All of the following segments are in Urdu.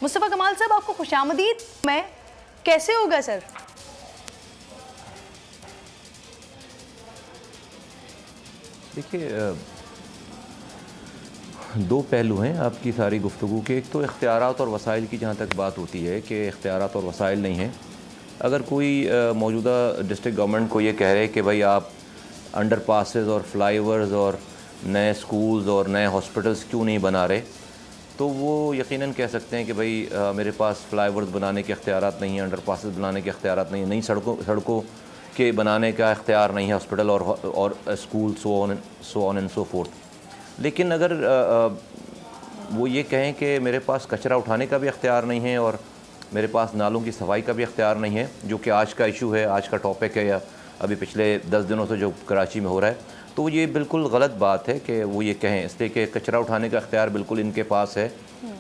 مصطفیٰ کمال صاحب آپ کو خوشامدید میں کیسے ہوگا سر؟ دیکھیے دو پہلو ہیں آپ کی ساری گفتگو کے. ایک تو اختیارات اور وسائل کی جہاں تک بات ہوتی ہے کہ اختیارات اور وسائل نہیں ہیں. اگر کوئی موجودہ ڈسٹرکٹ گورنمنٹ کو یہ کہہ رہے کہ بھائی آپ انڈر پاسز اور فلائی اوورز اور نئے سکولز اور نئے ہاسپٹلس کیوں نہیں بنا رہے، تو وہ یقیناً کہہ سکتے ہیں کہ بھائی میرے پاس فلائی اوورز بنانے کے اختیارات نہیں ہیں، انڈر پاسز بنانے کے اختیارات نہیں ہیں، نئی سڑکوں کے بنانے کا اختیار نہیں ہے، ہاسپٹل اور school so on and so forth. لیکن اگر وہ یہ کہیں کہ میرے پاس کچرا اٹھانے کا بھی اختیار نہیں ہے اور میرے پاس نالوں کی صفائی کا بھی اختیار نہیں ہے، جو کہ آج کا ایشو ہے، آج کا ٹاپک ہے، یا ابھی پچھلے 10 دنوں سے جو کراچی میں ہو رہا ہے، تو یہ بالکل غلط بات ہے کہ وہ یہ کہیں. اس لیے کہ کچرا اٹھانے کا اختیار بالکل ان کے پاس ہے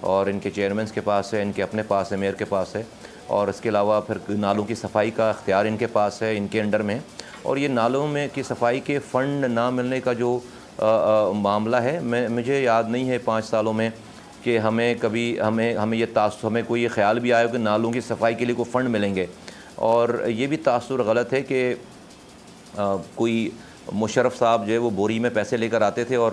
اور ان کے چیئرمینس کے پاس ہے، ان کے اپنے پاس ہے، میئر کے پاس ہے. اور اس کے علاوہ پھر نالوں کی صفائی کا اختیار ان کے پاس ہے، ان کے انڈر میں. اور یہ نالوں میں کی صفائی کے فنڈ نہ ملنے کا جو معاملہ ہے، مجھے یاد نہیں ہے 5 سالوں میں کہ ہمیں کبھی ہمیں کوئی یہ خیال بھی آیا کہ نالوں کی صفائی کے لیے کوئی فنڈ ملیں گے. اور یہ بھی تاثر غلط ہے کہ کوئی مشرف صاحب جو ہے وہ بوری میں پیسے لے کر آتے تھے اور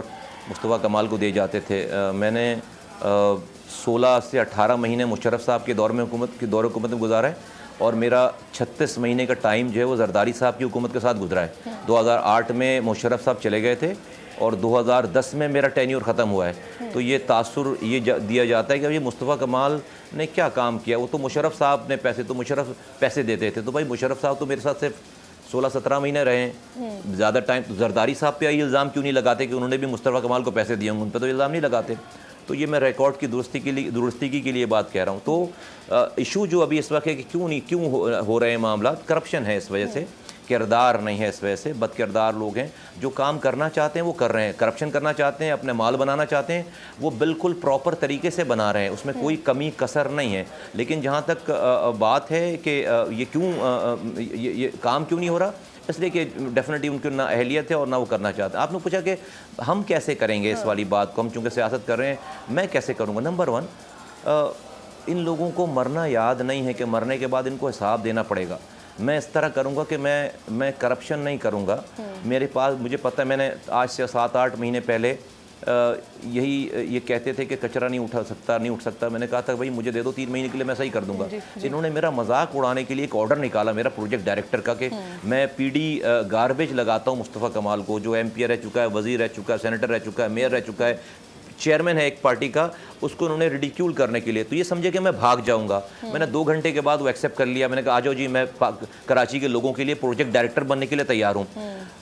مصطفیٰ کمال کو دے جاتے تھے. میں نے 16 سے 18 مہینے مشرف صاحب کے دور حکومت میں گزارا ہے اور میرا 36 مہینے کا ٹائم جو ہے وہ زرداری صاحب کی حکومت کے ساتھ گزرا ہے. 2008 میں مشرف صاحب چلے گئے تھے اور 2010 میں میرا ٹینیور ختم ہوا ہے. تو یہ تاثر یہ دیا جاتا ہے کہ یہ مصطفیٰ کمال نے کیا کام کیا. وہ تو مشرف صاحب نے مشرف پیسے دیتے تھے، تو بھائی مشرف صاحب تو میرے ساتھ صرف 16-17 مہینے رہے ہیں. زیادہ ٹائم تو زرداری صاحب پہ یہ الزام کیوں نہیں لگاتے کہ انہوں نے بھی مصطفیٰ کمال کو پیسے دیے ہوں، ان پہ تو الزام نہیں لگاتے. تو یہ میں ریکارڈ کی درستگی کے لیے بات کہہ رہا ہوں. تو ایشو جو ابھی اس وقت ہے کہ کیوں ہو رہے ہیں معاملات، کرپشن ہے اس وجہ سے، کردار نہیں ہے اس وجہ سے. بد کردار لوگ ہیں جو کام کرنا چاہتے ہیں وہ کر رہے ہیں، کرپشن کرنا چاہتے ہیں، اپنے مال بنانا چاہتے ہیں، وہ بالکل پراپر طریقے سے بنا رہے ہیں، اس میں کوئی کمی کسر نہیں ہے. لیکن جہاں تک بات ہے کہ یہ کام کیوں نہیں ہو رہا، اس لیے کہ ڈیفینیٹلی ان کی نہ اہلیت ہے اور نہ وہ کرنا چاہتے ہیں. آپ نے پوچھا کہ ہم کیسے کریں گے اس والی بات کو، ہم چونکہ سیاست کر رہے ہیں، میں کیسے کروں گا. نمبر 1، ان لوگوں کو مرنا یاد نہیں ہے کہ مرنے کے بعد ان کو حساب دینا پڑے گا. میں اس طرح کروں گا کہ میں کرپشن نہیں کروں گا. میرے پاس مجھے پتہ ہے، میں نے آج سے 7-8 مہینے پہلے یہ کہتے تھے کہ کچرا نہیں اٹھ سکتا. میں نے کہا تھا بھائی مجھے دے دو 3 مہینے کے لیے، میں صحیح کر دوں گا. انہوں نے میرا مذاق اڑانے کے لیے ایک آرڈر نکالا میرا پروجیکٹ ڈائریکٹر کا کہ میں پی ڈی گاربیج لگاتا ہوں مصطفیٰ کمال کو، جو ایم پی رہ چکا ہے، وزیر رہ چکا ہے، سینیٹر رہ چکا ہے، میئر رہ چکا ہے، چیئرمین ہے ایک پارٹی کا. اس کو انہوں نے ریڈیکیول کرنے کے لیے تو یہ سمجھے کہ میں بھاگ جاؤں گا. میں نے 2 گھنٹے کے بعد وہ ایکسیپٹ کر لیا. میں نے کہا آ جاؤ جی، میں کراچی کے لوگوں کے لیے پروجیکٹ ڈائریکٹر بننے کے لیے تیار ہوں.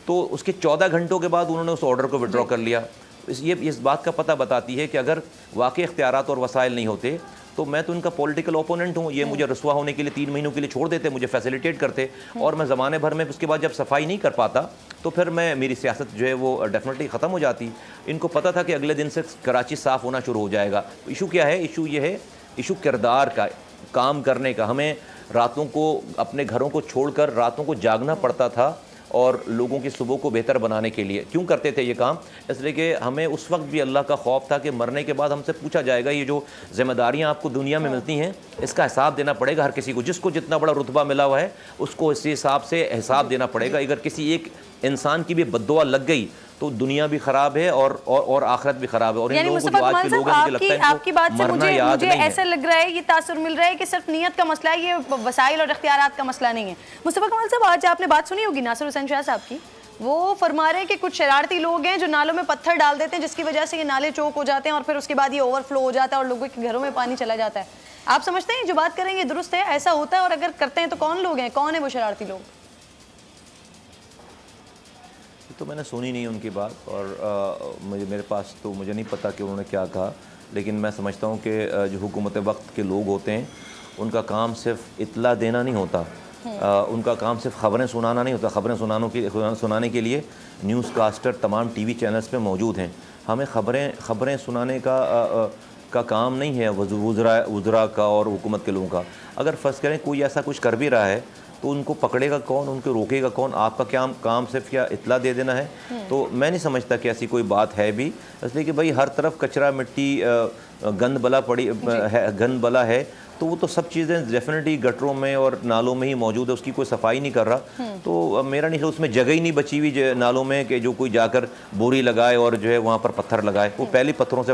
تو اس کے 14 گھنٹوں کے بعد انہوں نے اس آرڈر کو وڈرا کر لیا. یہ اس بات کا پتہ بتاتی ہے کہ اگر واقعی اختیارات اور وسائل نہیں ہوتے تو میں تو ان کا پولیٹیکل اوپوننٹ ہوں. یہ مجھے رسوا ہونے کے لیے 3 مہینوں کے لیے چھوڑ دیتے، مجھے فیسیلیٹیٹ کرتے، اور میں زمانے بھر میں اس کے بعد جب صفائی نہیں کر پاتا تو پھر میری سیاست جو ہے وہ ڈیفینیٹلی ختم ہو جاتی. ان کو پتہ تھا کہ اگلے دن سے کراچی صاف ہونا شروع ہو جائے گا. ایشو کیا ہے؟ ایشو یہ ہے، ایشو کردار کا، کام کرنے کا. ہمیں راتوں کو اپنے گھروں کو چھوڑ کر راتوں کو جاگنا پڑتا تھا اور لوگوں کی صبح کو بہتر بنانے کے لیے. کیوں کرتے تھے یہ کام؟ اس لیے کہ ہمیں اس وقت بھی اللہ کا خوف تھا کہ مرنے کے بعد ہم سے پوچھا جائے گا، یہ جو ذمہ داریاں آپ کو دنیا میں ملتی ہیں اس کا حساب دینا پڑے گا ہر کسی کو. جس کو جتنا بڑا رتبہ ملا ہوا ہے اس کو اسی حساب سے حساب دینا پڑے گا. اگر کسی ایک انسان کی بھی بددعا لگ گئی تو دنیا بھی خراب ہے اور آخرت بھی خراب ہے. اور ان لوگوں کو جو آج کے لوگ ہیں مجھے لگتا ہے آپ کی بات سے مجھے ایسا لگ رہا ہے، یہ تاثر مل رہا ہے کہ صرف نیت کا مسئلہ ہے، یہ وسائل اور اختیارات کا مسئلہ نہیں ہے. مصطفیٰ کمال صاحب، آج آپ نے بات سنی ہوگی ناصر حسین شاہ صاحب کی. وہ فرما رہے ہیں کہ کچھ شرارتی لوگ ہیں جو نالوں میں پتھر ڈال دیتے ہیں، جس کی وجہ سے یہ نالے چوک ہو جاتے ہیں اور پھر اس کے بعد یہ اوور فلو ہو جاتا ہے اور لوگوں کے گھروں میں پانی چلا جاتا ہے. آپ سمجھتے ہیں جو بات کریں یہ درست ہے، ایسا ہوتا ہے؟ اور اگر کرتے ہیں تو کون لوگ ہیں، کون ہیں وہ شرارتی لوگ؟ تو میں نے سنی نہیں ان کی بات، اور میرے پاس تو مجھے نہیں پتا کہ انہوں نے کیا کہا. لیکن میں سمجھتا ہوں کہ جو حکومت وقت کے لوگ ہوتے ہیں ان کا کام صرف اطلاع دینا نہیں ہوتا، ان کا کام صرف خبریں سنانا نہیں ہوتا. خبریں سنانے کے لیے نیوز کاسٹر تمام ٹی وی چینلز پہ موجود ہیں. ہمیں خبریں سنانے کا کام نہیں ہے وزراء کا اور حکومت کے لوگوں کا. اگر فرض کریں کوئی ایسا کچھ کر بھی رہا ہے تو ان کو پکڑے گا کون, ان کو روکے گا کون؟ آپ کا کام صرف کیا اطلاع دے دینا ہے؟ تو میں نہیں سمجھتا کہ ایسی کوئی بات ہے بھی, اس لیے کہ بھائی ہر طرف کچرا مٹی گند بلا ہے, تو وہ تو سب چیزیں ڈیفینیٹلی گٹروں میں اور نالوں میں ہی موجود ہے, اس کی کوئی صفائی نہیں کر رہا. تو میرا نہیں, اس میں جگہ ہی نہیں بچی ہوئی نالوں میں کہ جو کوئی جا کر بوری لگائے اور جو ہے وہاں پر پتھر لگائے, وہ پہلے پتھروں سے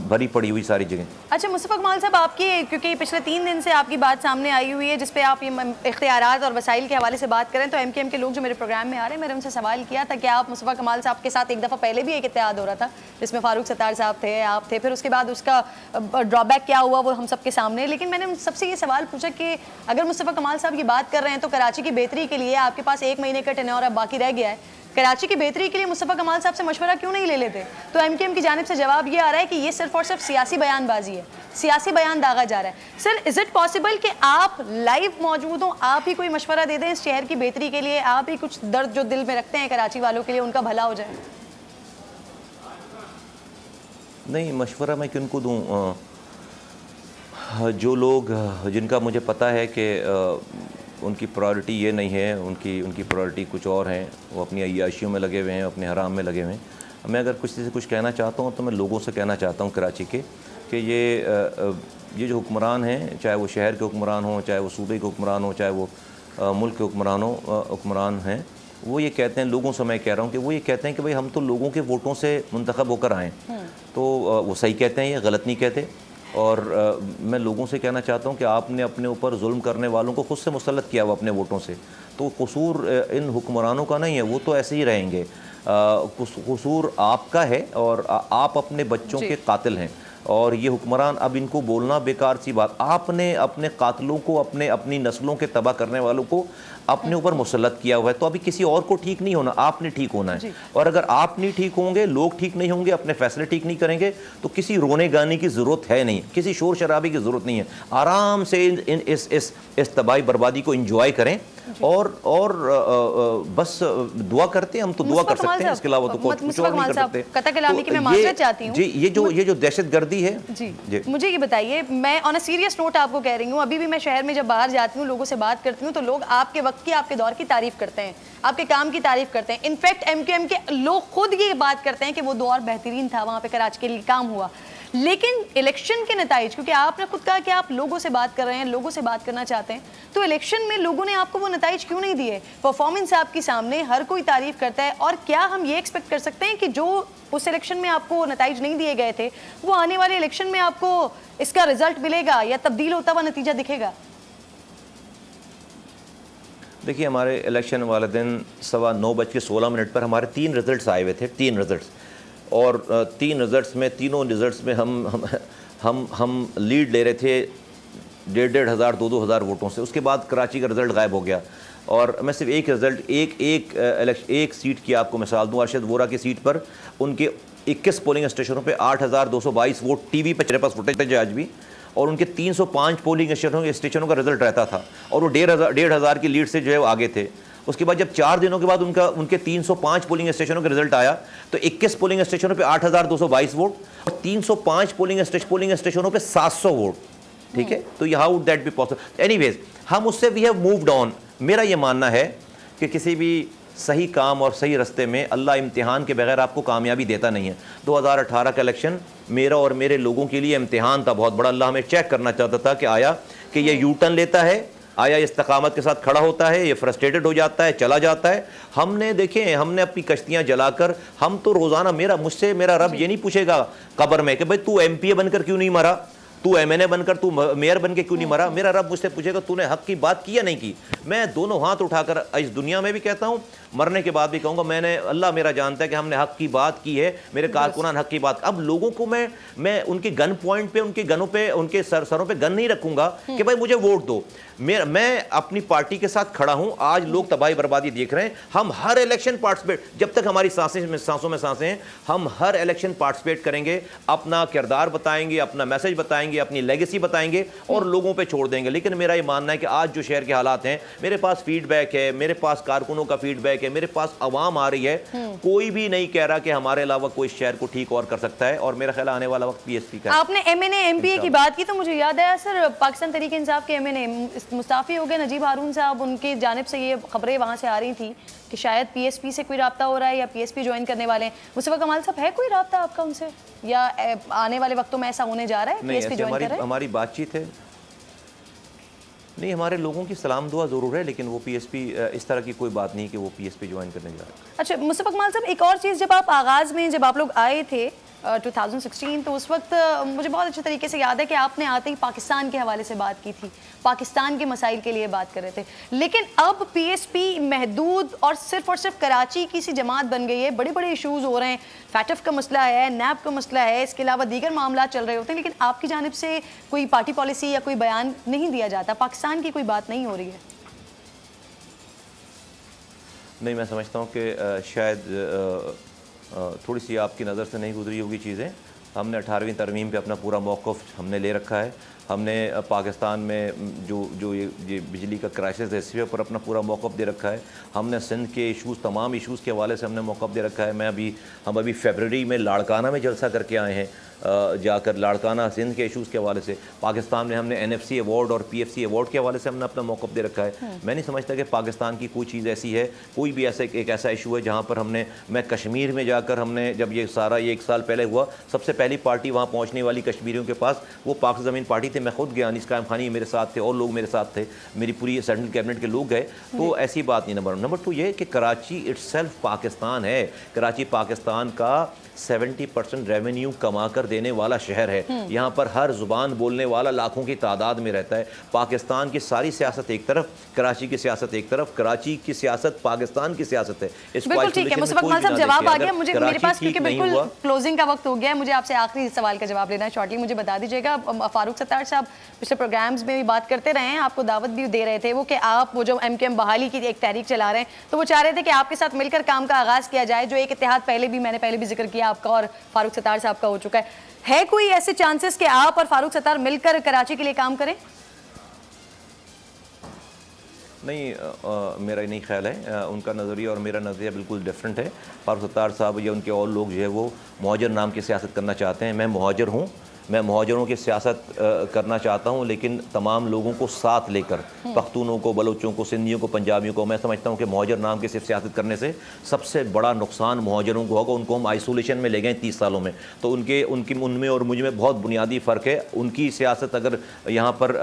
بھری پڑی ہوئی ساری جگہیں. اچھا مصطفیٰ کمال صاحب, آپ کی کیونکہ پچھلے 3 دن سے آپ کی بات سامنے آئی ہوئی ہے جس پہ آپ یہ اختیارات اور وسائل کے حوالے سے بات کریں, تو ایم کیو ایم کے لوگ جو میرے پروگرام میں آ رہے ہیں, میں نے ان سے سوال کیا تھا کہ آپ مصطفیٰ کمال صاحب کے ساتھ ایک دفعہ پہلے بھی ایک اتحاد ہو رہا تھا جس میں فاروق ستار صاحب تھے, آپ تھے, پھر اس کے بعد اس کا ڈرا بیک کیا ہوا وہ ہم سب کے سامنے. لیکن میں نے سب سے یہ سوال پوچھا کہ اگر مصطفیٰ کمال صاحب کی بات کر رہے ہیں تو کراچی کی بہتری کے لیے آپ کے پاس 1 مہینے کا ٹینیور اب باقی رہ گیا ہے, کراچی کی بہتری کے لیے مصطفیٰ کمال صاحب سے مشورہ کیوں نہیں لے لیتے؟ تو ایم کیو ایم کی جانب سے جواب یہ آ رہا ہے کہ یہ صرف اور صرف سیاسی بیان بازی ہے, سیاسی بیان داغا جا رہا ہے. سر از اٹ پاسبل کہ آپ لائیو موجود ہوں, آپ ہی کوئی مشورہ دے دیں اس شہر کی بہتری کے لیے, آپ ہی کچھ درد جو دل میں رکھتے ہیں کراچی والوں کے لیے ان کا بھلا ہو جائے؟ نہیں, مشورہ میں کن کو دوں؟ جو لوگ جن کا مجھے پتہ ہے کہ ان کی پرائورٹی یہ نہیں ہے, ان کی پرائورٹی کچھ اور ہیں, وہ اپنی عیاشیوں میں لگے ہوئے ہیں, اپنے حرام میں لگے ہوئے ہیں. میں اگر کسی سے کچھ کہنا چاہتا ہوں تو میں لوگوں سے کہنا چاہتا ہوں کراچی کے کہ یہ جو حکمران ہیں, چاہے وہ شہر کے حکمران ہوں, چاہے وہ صوبے کے حکمران ہوں, چاہے وہ ملک کے حکمران ہیں, وہ یہ کہتے ہیں, لوگوں سے میں کہہ رہا ہوں کہ وہ یہ کہتے ہیں کہ بھئی ہم تو لوگوں کے ووٹوں سے منتخب ہو کر آئیں. تو وہ صحیح کہتے ہیں, یہ غلط نہیں کہتے. اور میں لوگوں سے کہنا چاہتا ہوں کہ آپ نے اپنے اوپر ظلم کرنے والوں کو خود سے مسلط کیا ہوا اپنے ووٹوں سے, تو قصور ان حکمرانوں کا نہیں ہے, وہ تو ایسے ہی رہیں گے. قصور آپ کا ہے اور آپ اپنے بچوں کے قاتل ہیں, اور یہ حکمران اب ان کو بولنا بیکار سی بات. آپ نے اپنے قاتلوں کو, اپنی نسلوں کے تباہ کرنے والوں کو اپنے اوپر مسلط کیا ہوا ہے, تو ابھی کسی اور کو ٹھیک نہیں ہونا, آپ نے ٹھیک ہونا ہے. اور اگر آپ نہیں ٹھیک ہوں گے, لوگ ٹھیک نہیں ہوں گے, اپنے فیصلے ٹھیک نہیں کریں گے, تو کسی رونے گانے کی ضرورت ہے نہیں, کسی شور شرابے کی ضرورت نہیں ہے. آرام سے اس تباہی بربادی کو انجوائے کریں, اور بس دعا کرتے ہیں. ہم تو دعا کر سکتے ہیں, اس کے علاوہ تو کچھ اور نہیں کر سکتے. قطع کلامی کی میں معذرت چاہتی ہوں. جی, یہ جو دہشت گردی ہے, جی مجھے یہ بتائیے, میں آن اے سیریس نوٹ آپ کو کہہ رہی ہوں, ابھی بھی میں شہر میں جب باہر جاتی ہوں, لوگوں سے بات کرتی ہوں, تو لوگ آپ کے وقت کی, آپ کے دور کی تعریف کرتے ہیں, آپ کے کام کی تعریف کرتے ہیں. انفیکٹ ایم کیو ایم کے لوگ خود یہ بات کرتے ہیں کہ وہ دور بہترین تھا, وہاں پہ کراچی کے لیے کام ہوا. لیکن الیکشن کے نتائج, کیونکہ آپ نے خود کہا کہ آپ لوگوں سے بات کر رہے ہیں, لوگوں سے بات کرنا چاہتے ہیں, تو الیکشن میں لوگوں نے آپ کو وہ نتائج کیوں نہیں دیے؟ پرفارمنس آپ کی سامنے, ہر کوئی تعریف کرتا ہے, اور کیا ہم یہ ایکسپیکٹ کر سکتے ہیں کہ جو اس الیکشن میں آپ کو نتائج نہیں دیے گئے تھے, وہ آنے والے الیکشن میں آپ کو اس کا رزلٹ ملے گا یا تبدیل ہوتا ہوا نتیجہ دکھے گا؟ دیکھیے, ہمارے الیکشن والے دن 9:16 پر ہمارے 3 رزلٹس آئے ہوئے تھے, 3 رزلٹس, اور 3 رزلٹس میں, تینوں رزلٹس میں ہم لیڈ لے رہے تھے 1,500 2,000 ووٹوں سے. اس کے بعد کراچی کا رزلٹ غائب ہو گیا, اور میں صرف ایک رزلٹ, ایک سیٹ کی آپ کو مثال دوں. ارشد وورا کی سیٹ پر ان کے 21 پولنگ اسٹیشنوں پہ 8,222 ووٹ ٹی وی پہ میرے پاس فوٹیج ہے آج بھی, اور ان کے 305 پولنگ اسٹیشنوں کا رزلٹ رہتا تھا, اور وہ 1,500 کی لیڈ سے جو ہے وہ آگے تھے. اس کے بعد جب 4 دنوں کے بعد ان کے 305 پولنگ اسٹیشنوں کا رزلٹ آیا, تو 21 پولنگ اسٹیشنوں پہ 8,222 ووٹ, اور 305 پولنگ اسٹیشنوں پہ 700 ووٹ. ٹھیک ہے, تو how would that be possible? Anyways, ہم اس سے وی ہیو مووڈ آن. میرا یہ ماننا ہے کہ کسی بھی صحیح کام اور صحیح رستے میں اللہ امتحان کے بغیر آپ کو کامیابی دیتا نہیں ہے. 2018 کا الیکشن میرا اور میرے لوگوں کے لیے امتحان تھا بہت بڑا. اللہ ہمیں چیک کرنا چاہتا تھا کہ آیا کہ یہ یو ٹرن لیتا ہے, آیا استقامت کے ساتھ کھڑا ہوتا ہے, یہ فرسٹریٹڈ ہو جاتا ہے, چلا جاتا ہے. ہم نے دیکھیں, ہم نے اپنی کشتیاں جلا کر, ہم تو روزانہ, مجھ سے میرا رب یہ نہیں پوچھے گا قبر میں کہ بھائی تو ایم پی اے بن کر کیوں نہیں مرا, تو ایم این اے بن کر, تو میئر بن کے کیوں نہیں مرا. میرا رب مجھ سے پوچھے گا تو نے حق کی بات کی یا نہیں کی. میں دونوں ہاتھ اٹھا کر اس دنیا میں بھی کہتا ہوں, مرنے کے بعد بھی کہوں گا, میں نے, اللہ میرا جانتا ہے کہ ہم نے حق کی بات کی ہے, میرے کارکنان حق کی بات. اب لوگوں کو میں ان کے گن پوائنٹ پہ, ان کے گنوں پہ, ان کے سروں پہ گن نہیں رکھوں گا کہ بھائی مجھے ووٹ دو. میں اپنی پارٹی کے ساتھ کھڑا ہوں. آج لوگ تباہی بربادی دیکھ رہے ہیں, ہم ہر الیکشن پارٹیسپیٹ, جب تک ہماری سانسوں میں سانسیں ہیں, ہم ہر الیکشن پارٹیسپیٹ کریں گے, اپنا کردار بتائیں گے, اپنا میسج بتائیں گے, بتائیں گے, اپنی لیگیسی بتائیں گے اور لوگوں پہ چھوڑ دیں گے. لیکن میرا یہ ماننا ہے کہ آج جو شہر کے حالات ہیں, میرے پاس فیڈ بیک ہے, میرے پاس کارکنوں کا فیڈ بیک ہے, میرے پاس عوام آ رہی ہے, کوئی بھی نہیں کہہ رہا کہ ہمارے علاوہ کوئی شہر کو ٹھیک اور کر سکتا ہے. اور میرا خیال آنے والا وقت پی ایس پی کا ہے. آپ نے M N A M P A کی بات کی تو مجھے یاد آیا سر, پاکستان تحریک انصاف کے ایم این اے مستعفی ہو گئے نجیب ہارون صاحب, ان کی جانب سے یہ خبریں وہاں سے آ رہی تھیں کہ شاید پی ایس پی سے کوئی رابطہ ہو رہا ہے یا پی ایس پی جوائن کرنے والے ہیں. مصطفیٰ کمال صاحب, ہے کوئی رابطہ آپ کا ان سے یا آنے والے وقتوں میں ایسا ہونے جا رہا ہے پی ایس پی جوائن کر رہے ہیں؟ ہماری بات چیت ہے نہیں, ہمارے لوگوں کی سلام دعا ضرور ہے, لیکن وہ پی ایس پی اس طرح کی کوئی بات نہیں کہ وہ پی ایس پی جوائن کرنے جا رہے ہیں. اچھا مصطفیٰ کمال صاحب, ایک اور چیز, جب آپ آغاز میں جب آپ لوگ آئے تھے 2016 تو اس وقت مجھے بہت اچھے طریقے سے یاد ہے کہ آپ نے آتے ہی پاکستان کے حوالے سے بات کی تھی, پاکستان کے مسائل کے لیے بات کر رہے تھے. لیکن اب پی ایس پی محدود اور صرف کراچی کی سی جماعت بن گئی ہے, بڑے بڑے ایشوز ہو رہے ہیں, فیٹف کا مسئلہ ہے, نیب کا مسئلہ ہے, اس کے علاوہ دیگر معاملات چل رہے ہوتے ہیں, لیکن آپ کی جانب سے کوئی پارٹی پالیسی یا کوئی بیان نہیں دیا جاتا, پاکستان کی کوئی بات نہیں ہو رہی ہے. نہیں, میں سمجھتا ہوں کہ شاید تھوڑی سی آپ کی نظر سے نہیں گزری ہوگی چیزیں. ہم نے 18ویں ترمیم پہ اپنا پورا موقف ہم نے لے رکھا ہے. ہم نے پاکستان میں جو یہ بجلی کا کرائسس ہے اس کے اوپر اپنا پورا موقف دے رکھا ہے. ہم نے سندھ کے ایشوز, تمام ایشوز کے حوالے سے ہم نے موقف دے رکھا ہے. ہم ابھی فیبرری میں لاڑکانہ میں جلسہ کر کے آئے ہیں, جا کر لاڑکانہ سندھ کے ایشوز کے حوالے سے. پاکستان میں ہم نے این ایف سی ایوارڈ اور پی ایف سی ایوارڈ کے حوالے سے ہم نے اپنا موقف دے رکھا ہے. میں نہیں سمجھتا کہ پاکستان کی کوئی چیز ایسی ہے, کوئی بھی ایک ایسا ایشو ہے جہاں پر میں کشمیر میں جا کر ہم نے, جب یہ سارا یہ 1 سال پہلے ہوا, سب سے پہلی پارٹی وہاں پہنچنے والی کشمیریوں کے پاس وہ پاک زمین پارٹی تھے. میں خود گیا, انیس قائم خانی میرے ساتھ تھے اور لوگ میرے ساتھ تھے, میری پوری سینٹرل کیبنٹ کے لوگ گئے. تو ایسی بات نہیں. نمبر 2 یہ کہ کراچی اٹ سیلف پاکستان ہے. کراچی پاکستان کا 70% ریونیو کما کر دینے والا شہر ہے. یہاں پر ہر زبان بولنے والا لاکھوں کی تعداد میں رہتا ہے. پاکستان کی ساری سیاست ایک طرف, کراچی کی سیاست ایک طرف. کراچی کی سیاست پاکستان کی سیاست ہے. بالکل ٹھیک ہے مصطفیٰ کمال صاحب, جواب آ گیا. میرے پاس کیونکہ بالکل کلوزنگ کا وقت ہو گیا ہے, مجھے آپ سے آخری سوال کا جواب لینا ہے. شارٹلی مجھے بتا دیجیے گا, فاروق ستار صاحب پچھلے پروگرامز میں بھی بات کرتے رہے ہیں, آپ کو دعوت بھی دے رہے تھے وہ کہ آپ وہ جو ایم کے ایم بحالی کی ایک تحریک چلا رہے ہیں, تو وہ چاہ رہے تھے کہ آپ کے ساتھ مل کر کام کا آغاز کیا جائے, جو ایک اتحاد میں نے پہلے بھی ذکر کیا آپ کا اور فاروق ستار صاحب کا ہو چکا ہے. ہے کوئی ایسے چانسز کہ آپ اور فاروق ستار مل کر کراچی کے لیے کام کریں؟ نہیں, میرا نہیں خیال ہے. ان کا نظریہ اور میرا نظریہ بالکل ڈیفرنٹ ہے. فاروق ستار صاحب یا ان کے اور لوگ جو ہے وہ مہاجر نام کی سیاست کرنا چاہتے ہیں. میں مہاجر ہوں, میں مہاجروں کی سیاست کرنا چاہتا ہوں, لیکن تمام لوگوں کو ساتھ لے کر, پختونوں کو, بلوچوں کو, سندھیوں کو, پنجابیوں کو. میں سمجھتا ہوں کہ مہاجر نام کی صرف سیاست کرنے سے سب سے بڑا نقصان مہاجروں کو ہوگا. ان کو ہم آئسولیشن میں لے گئے 30 سالوں میں, تو ان میں اور مجھ میں بہت بنیادی فرق ہے. ان کی سیاست اگر یہاں پر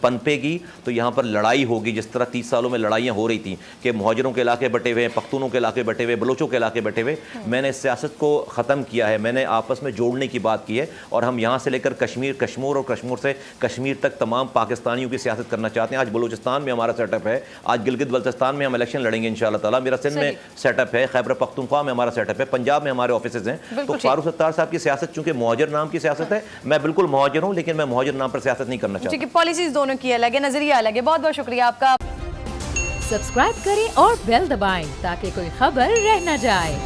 پنپے گی تو یہاں پر لڑائی ہوگی, جس طرح 30 سالوں میں لڑائیاں ہو رہی تھیں کہ مہاجروں کے علاقے بٹے ہوئے ہیں, پختونوں کے علاقے بٹے ہوئے, بلوچوں کے علاقے بٹے ہوئے. میں نے اس سیاست کو ختم کیا ہے, میں نے آپس میں جوڑنے کی بات کی ہے, اور ہم یہاں سے لے کر کشمور اور کشمور سے کشمیر تک تمام پاکستانیوں کی سیاست کرنا چاہتے ہیں. آج بلوچستان میں ہمارا سیٹ اپ ہے, آج گلگت بلتستان میں ہم الیکشن لڑیں گے انشاءاللہ تعالیٰ. میرا سندھ میں سیٹ اپ ہے, خیبر پختونخوا میں ہمارا سیٹ اپ ہے, پنجاب میں ہمارے آفیسز ہیں. تو فاروق ستار صاحب کی سیاست چونکہ مہاجر نام کی سیاست ہے, میں بالکل مہاجر ہوں, لیکن میں مہاجر نام پر سیاست نہیں کرنا چاہتا. پالیسیز دونوں کی الگ ہے, نظریہ الگ ہے. بہت بہت شکریہ آپ کا. سبسکرائب کریں اور بیل دبائیں تاکہ کوئی خبر رہ نہ جائے.